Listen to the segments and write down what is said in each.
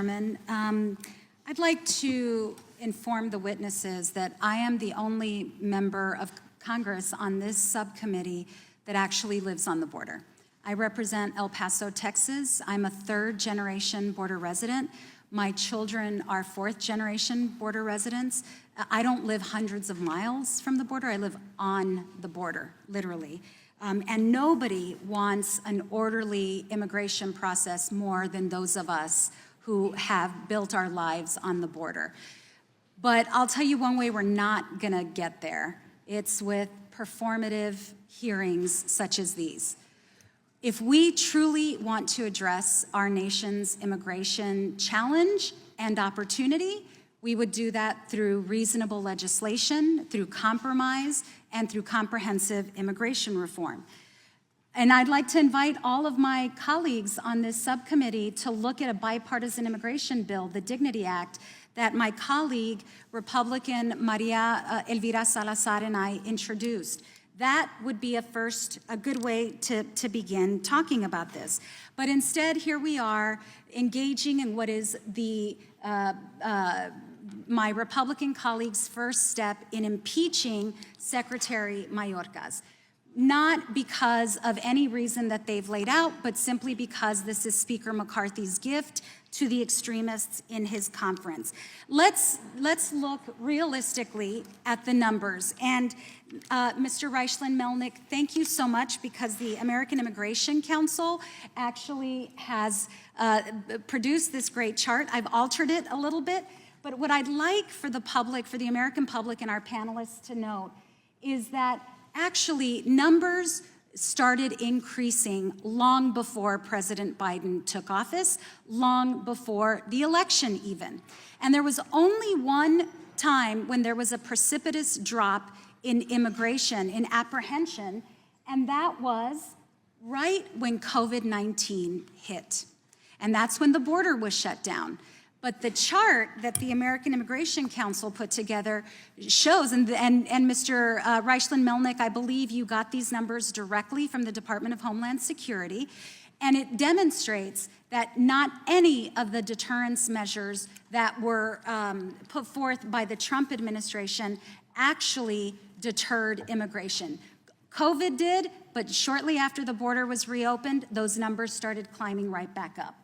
Chairman. I'd like to inform the witnesses that I am the only member of Congress on this subcommittee that actually lives on the border. I represent El Paso, Texas. I'm a third-generation border resident. My children are fourth-generation border residents. I don't live hundreds of miles from the border. I live on the border, literally. And nobody wants an orderly immigration process more than those of us who have built our lives on the border. But I'll tell you one way we're not gonna get there. It's with performative hearings such as these. If we truly want to address our nation's immigration challenge and opportunity, we would do that through reasonable legislation, through compromise, and through comprehensive immigration reform. And I'd like to invite all of my colleagues on this subcommittee to look at a bipartisan immigration bill, the Dignity Act, that my colleague, Republican Maria Elvira Salazar, and I introduced. That would be a good way to begin talking about this. But instead, here we are engaging in what is my Republican colleague's first step in impeaching Secretary Mayorkas. Not because of any reason that they've laid out, but simply because this is Speaker McCarthy's gift to the extremists in his conference. Let's look realistically at the numbers. And Mr. Reichland-Melnick, thank you so much, because the American Immigration Council actually has produced this great chart. I've altered it a little bit, but what I'd like for the public, for the American public and our panelists to note is that actually numbers started increasing long before President Biden took office, long before the election even. And there was only one time when there was a precipitous drop in immigration, in apprehension, and that was right when COVID-19 hit. And that's when the border was shut down. But the chart that the American Immigration Council put together shows, and Mr. Reichland-Melnick, I believe you got these numbers directly from the Department of Homeland Security, and it demonstrates that not any of the deterrence measures that were put forth by the Trump administration actually deterred immigration. COVID did, but shortly after the border was reopened, those numbers started climbing right back up.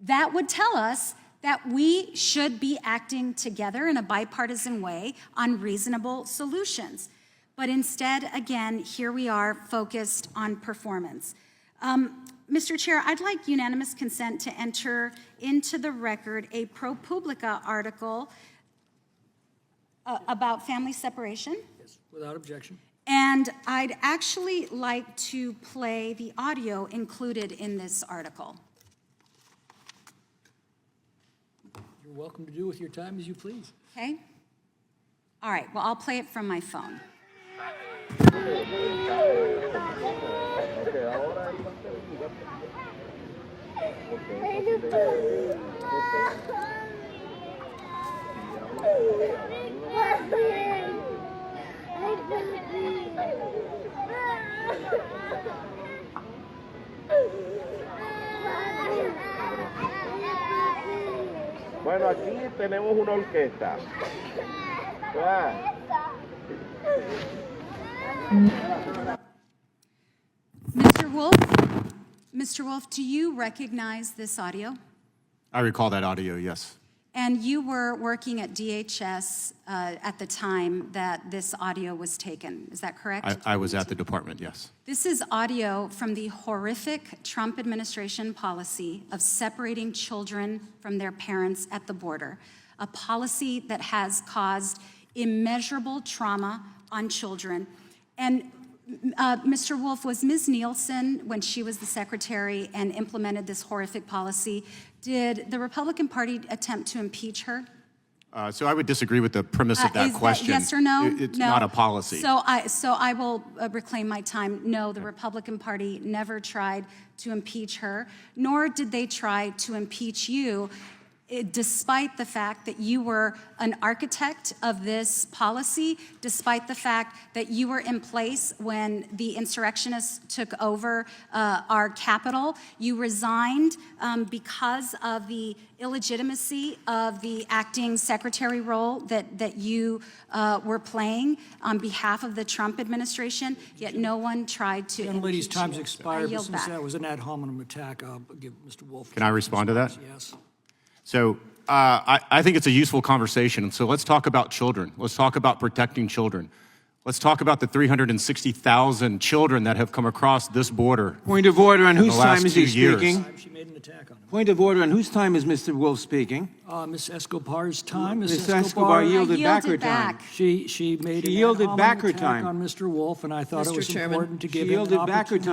That would tell us that we should be acting together in a bipartisan way on reasonable solutions. But instead, again, here we are focused on performance. Mr. Chair, I'd like unanimous consent to enter into the record a ProPublica article about family separation. Yes, without objection. And I'd actually like to play the audio included in this article. You're welcome to do with your time as you please. Okay? All right, well, I'll play it from my phone. Bueno, aquí tenemos una orquesta. Mr. Wolf, do you recognize this audio? I recall that audio, yes. And you were working at DHS at the time that this audio was taken, is that correct? I was at the department, yes. This is audio from the horrific Trump administration policy of separating children from their parents at the border, a policy that has caused immeasurable trauma on children. And Mr. Wolf, was Ms. Nielsen, when she was the secretary and implemented this horrific policy, did the Republican Party attempt to impeach her? So I would disagree with the premise of that question. Yes or no? It's no. not a policy. So I will reclaim my time. No, the Republican Party never tried to impeach her, nor did they try to impeach you. despite the fact that you were an architect of this policy, despite the fact that you were in place when the insurrectionists took over our capital. You resigned because of the illegitimacy of the acting secretary role that you were playing on behalf of the Trump administration, yet no one tried to Young lady's impeach time's you. expired, I but yield since back. that was an ad hominem attack, I'll give Mr. Wolf. Can I respond to that? Yes. So I think it's a useful conversation. So let's talk about children. Let's talk about protecting children. Let's talk about the 360,000 children that have come across this border. Point of order, on in the whose last time is he 2 years. speaking? She made an attack on him. Point of order, on whose time is Mr. Wolf speaking? Ms. Escobar's time. Ms. Escobar yielded back her time. She made She an yielded ad back her hominem attack time. on Mr. Wolf, and I thought it Mr. was Chairman. important to give She him an yielded back her opportunity time.